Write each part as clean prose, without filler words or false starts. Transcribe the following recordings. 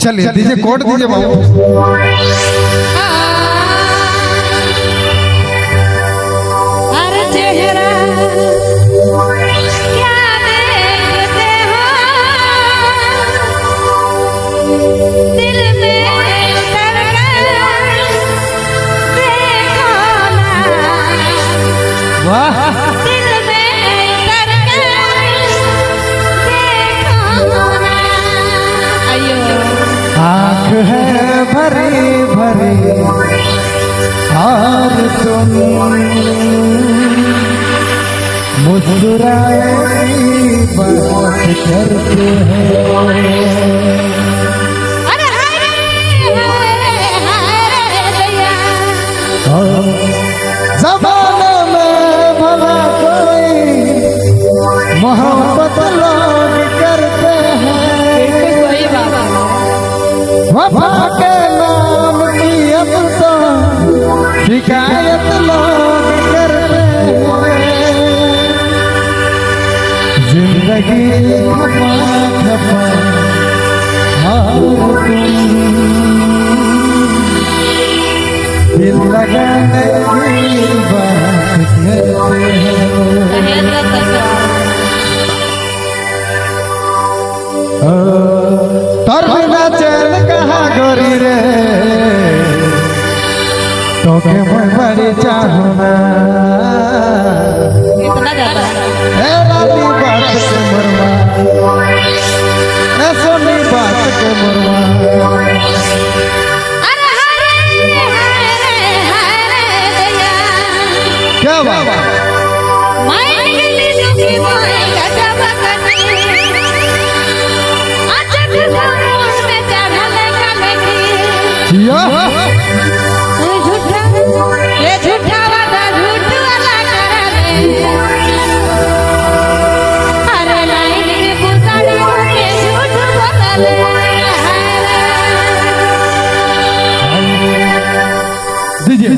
चलिए दीजिए कोड दीजिए बाबू। अरे चेहरा क्या देखते हो दिल में उतर कर देखो ना। वाह दिल में उतर कर देखो ना। अयो आँख है भरी भरी और तुम मुस्कुराए बात करते हो। अरे हाय दैया ज़माने में भला कोई मोहब्बत लोग करते हैं, कोई बाबा वफा के नाम की अब तो शिकायत लोग करते हैं। जिंदगी खपा खपा और तुम दिल लगाने की बात करते हो। तोर बिना चैन कहाँ गोरी रे, तो के मैं बड़ी चाहूना। इतना ज्यादा ए रानी बात के मरवा, ए सोनी बात के मरवा। अरे हाय दैया क्या बाबा मैं निकली दुखी बोल गजब करनी अचक समुद्र में चढ़ल कलकी जिया झूठा ये झूठा वादा झूठ वाला करले। अरे लाइन के पुतड़ी के झूठ बोलले। दीजिए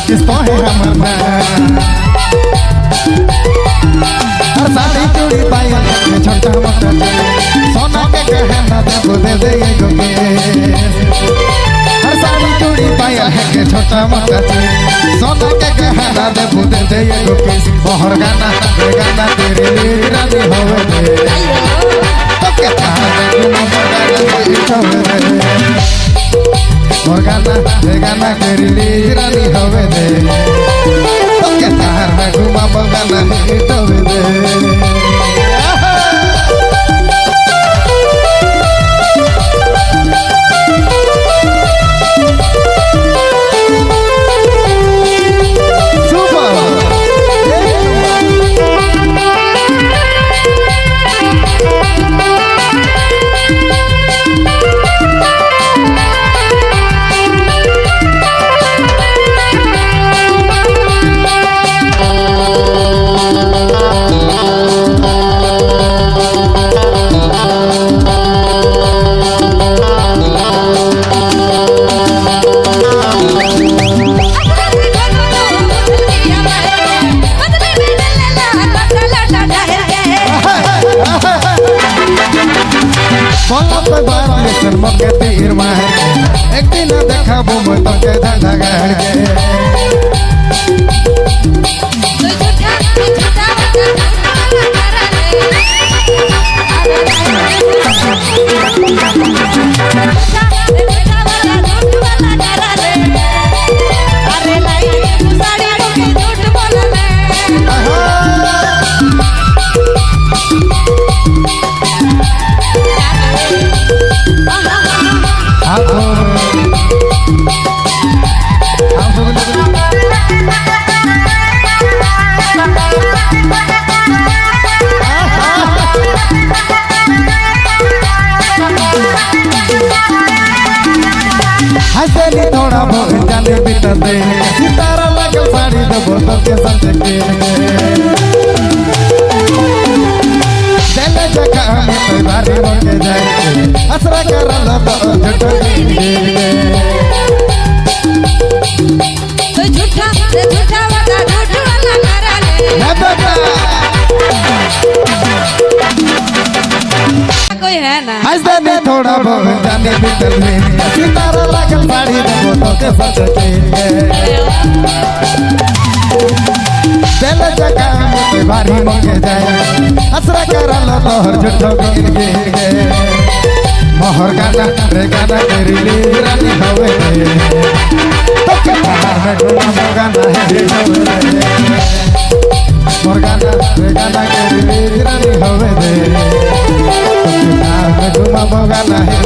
किस्तो है हमारा हर साड़ी चूड़ी पाया छोटा मोटा सोना के गहना देखो दे दे हर साड़ी चूड़ी पाया है के छोटा मोटा सोना के गहना देखो दे दे मोहर गाना तेरे लिए रानी होवे तो क्या गाना तेरी लीज रानी होवे दे तो के तार में घुमा बगाना हिट होवे दे। के तीर मार के एक दिन देखाबो मैं तोके झंझा गाड़ के हंसली थोड़ा बहुत जाने बितर दे सितारा लगल साड़ी दबो तो के संग के दिल जगह में तो बारी मोके जाए असरा करल तो झूठ तो झूठा वाला झूठ वाला करा ले कोई है ना हंसली थोड़ा बहुत जाने बितर दे सितारा लगल साड़ी दबो तो के संग के दिल जगह में तो बारी मोके जाए असरा करल तो झूठ के मोहर गाना रे गाना तेरी रानी होवे तो के बाहर में घुमा गाना है मोहर गाना रे गाना तेरी रानी होवे दे तो के बाहर में घुमा गाना है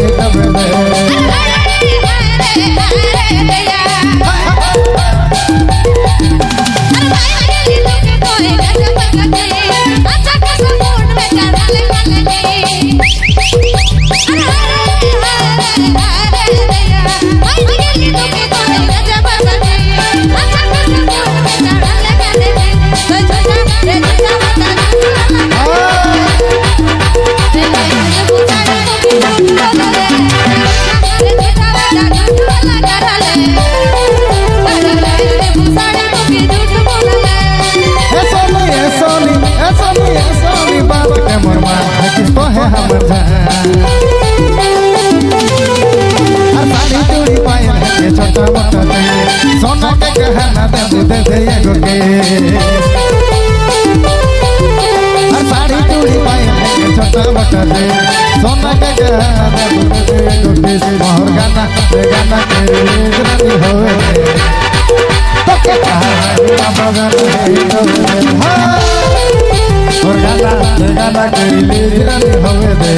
सोना के गहना दे दे एगो के हर साड़ी चूड़ी पाए के छोटा मोटा दे सोना के गहना दे दे एगो के मोहर गाना गाना तेरी रानी होवे तो के गाना बगल मोहर गाना तेरी रानी होवे दे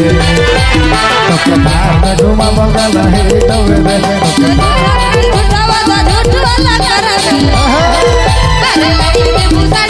तो के बाहर में घुमा बगल है होवे दे झूठा वाला करा ले अरे लड़ी में भूसा